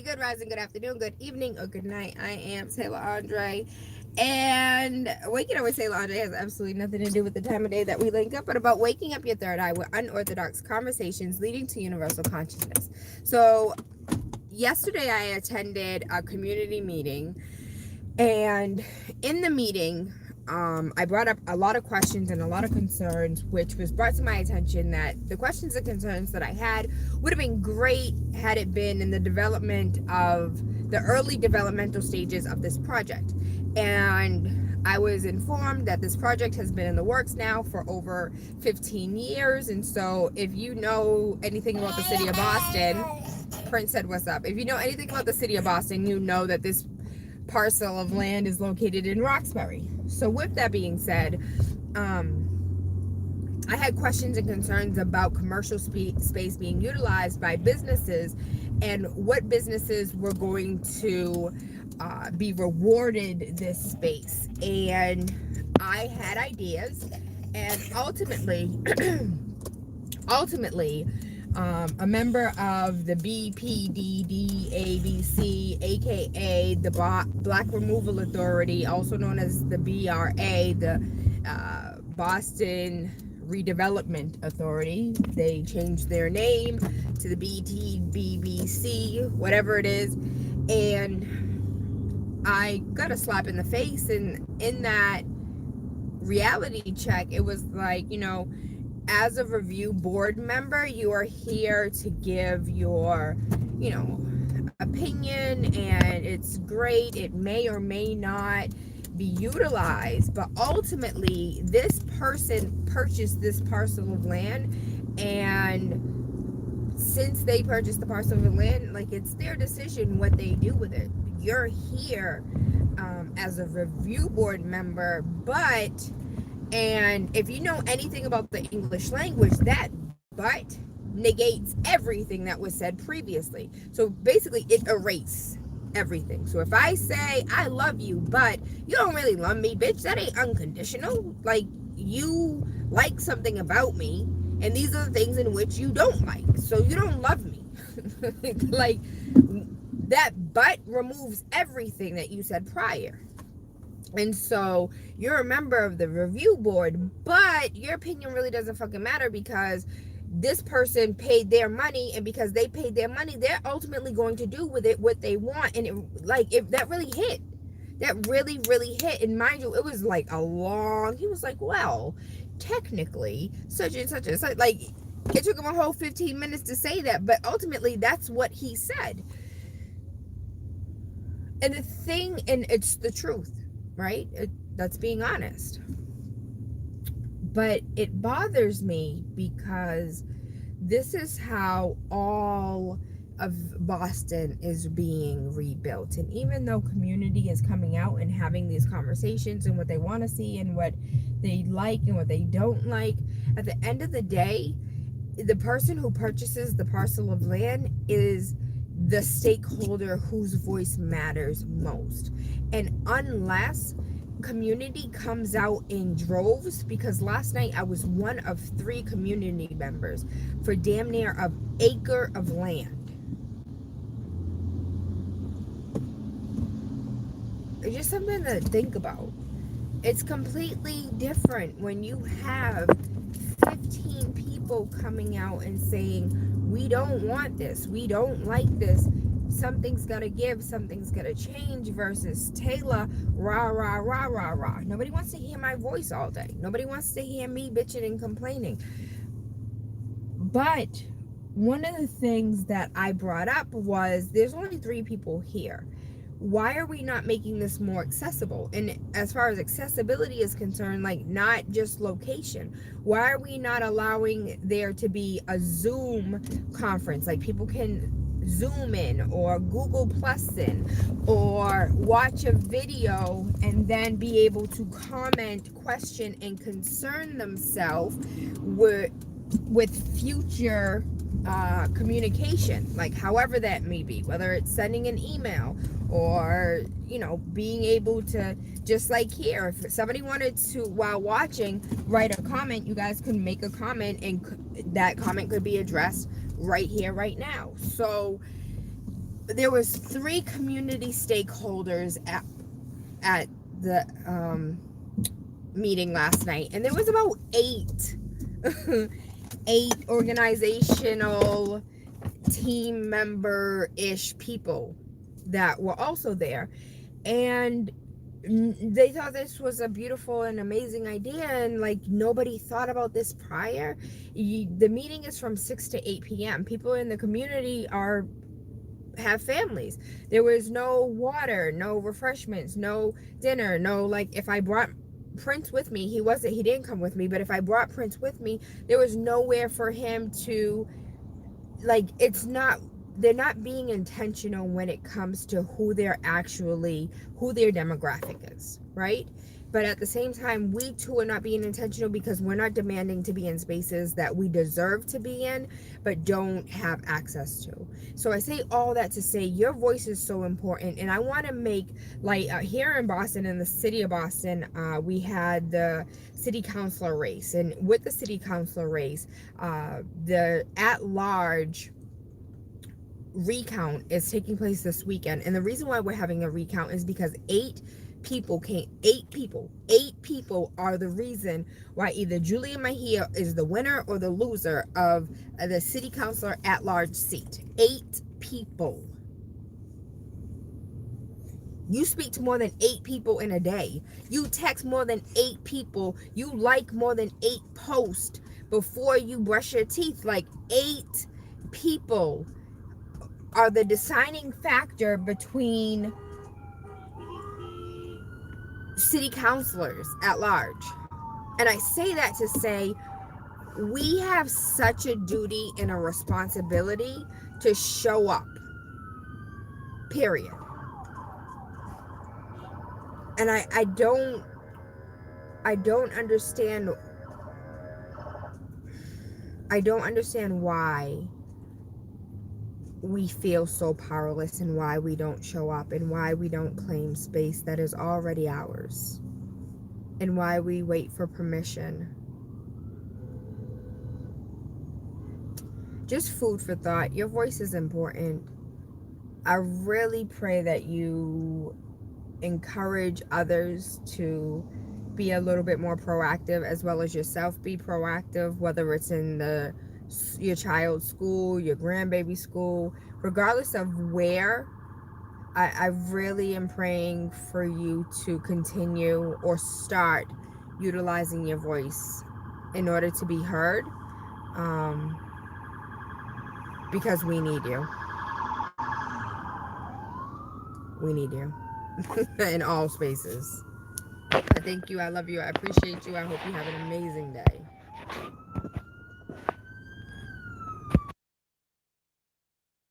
day, good rising, good afternoon, good evening, or good night. I am Tayla Andre. And waking up with Tayla Andre has absolutely nothing to do with the time of day that we link up, but about waking up your third eye with unorthodox conversations leading to universal consciousness. So, yesterday I attended a community meeting, and in the meeting, I brought up a lot of questions and a lot of concerns, which was brought to my attention that the questions and concerns that I had would have been great had it been in the early developmental stages of this project. And I was informed that this project has been in the works now for over 15 years. And so if you know anything about the city of Boston, Prince said, "What's up?" If you know anything about the city of Boston, you know that this parcel of land is located in Roxbury. So with that being said, I had questions and concerns about commercial space being utilized by businesses and what businesses were going to be rewarded this space. And I had ideas, and ultimately a member of the BPDDABC, aka the Black Removal Authority, also known as the BRA, the Boston Redevelopment Authority. They changed their name to the BTBBC, whatever it is. And I got a slap in the face. And in that reality check, it was like, as a review board member, you are here to give your, opinion, and it's great. It may or may not be utilized, but ultimately, this person purchased this parcel of land, and since they purchased the parcel of land, like, it's their decision what they do with it. You're here as a review board member, and if you know anything about the English language, that "but" negates everything that was said previously. So basically, it erases everything. So if I say, "I love you, but you don't really love me," bitch, that ain't unconditional. Like, you like something about me, and these are the things in which you don't like. So you don't love me. Like, that "but" removes everything that you said prior. And so you're a member of the review board, but your opinion really doesn't fucking matter because this person paid their money, and because they paid their money, they're ultimately going to do with it what they want. And that really hit. That really, really hit. And mind you, it was like he was like, "Well, technically, such and such and such." Like, it took him a whole 15 minutes to say that, but ultimately that's what he said. And it's the truth. Right? That's being honest. But it bothers me because this is how all of Boston is being rebuilt. And even though community is coming out and having these conversations and what they want to see and what they like and what they don't like, at the end of the day, the person who purchases the parcel of land is the stakeholder whose voice matters most. And unless community comes out in droves, because last night I was one of 3 community members for damn near an acre of land. It's just something to think about. It's completely different when you have 15 people coming out and saying, "We don't want this, we don't like this, something's gotta give, something's gotta change," versus Tayla, rah, rah, rah, rah, rah. Nobody wants to hear my voice all day. Nobody wants to hear me bitching and complaining. But one of the things that I brought up was there's only 3 people here. Why are we not making this more accessible? And as far as accessibility is concerned, like, not just location, why are we not allowing there to be a Zoom conference? Like, people can Zoom in or Google Plus in or watch a video and then be able to comment, question, and concern themselves with future communication, like however that may be, whether it's sending an email or being able to, just like here, if somebody wanted to, while watching, write a comment, you guys could make a comment and that comment could be addressed right here, right now. So there was 3 community stakeholders at the meeting last night, and there was about 8 8 organizational team member ish people that were also there, and they thought this was a beautiful and amazing idea, and like nobody thought about this prior. The meeting is from 6 to 8 p.m. People in the community are have families. There was no water, no refreshments, no dinner, no, like, if I brought Prince with me, he didn't come with me, but if I brought Prince with me, there was nowhere for him to, like, it's not, they're not being intentional when it comes to who their demographic is, right? But at the same time, we too are not being intentional because we're not demanding to be in spaces that we deserve to be in but don't have access to. So I say all that to say your voice is so important, and I want to make, like, here in Boston, in the city of Boston, we had the city councilor race, and with the city councilor race, the at-large recount is taking place this weekend. And the reason why we're having a recount is because 8 people are the reason why either Julia Mejia is the winner or the loser of the city councilor at large seat. 8 people. You speak to more than 8 people in a day. You text more than 8 people. You like more than 8 posts before you brush your teeth. Like, 8 people are the deciding factor between city councilors at large. And I say that to say we have such a duty and a responsibility to show up. Period. And I don't understand why we feel so powerless, and why we don't show up, and why we don't claim space that is already ours, and why we wait for permission. Just food for thought. Your voice is important. I really pray that you encourage others to be a little bit more proactive, as well as yourself be proactive, whether it's in your child's school, your grandbaby school, regardless of where. I really am praying for you to continue or start utilizing your voice in order to be heard, because we need you. We need you in all spaces. I thank you. I love you. I appreciate you. I hope you have an amazing day.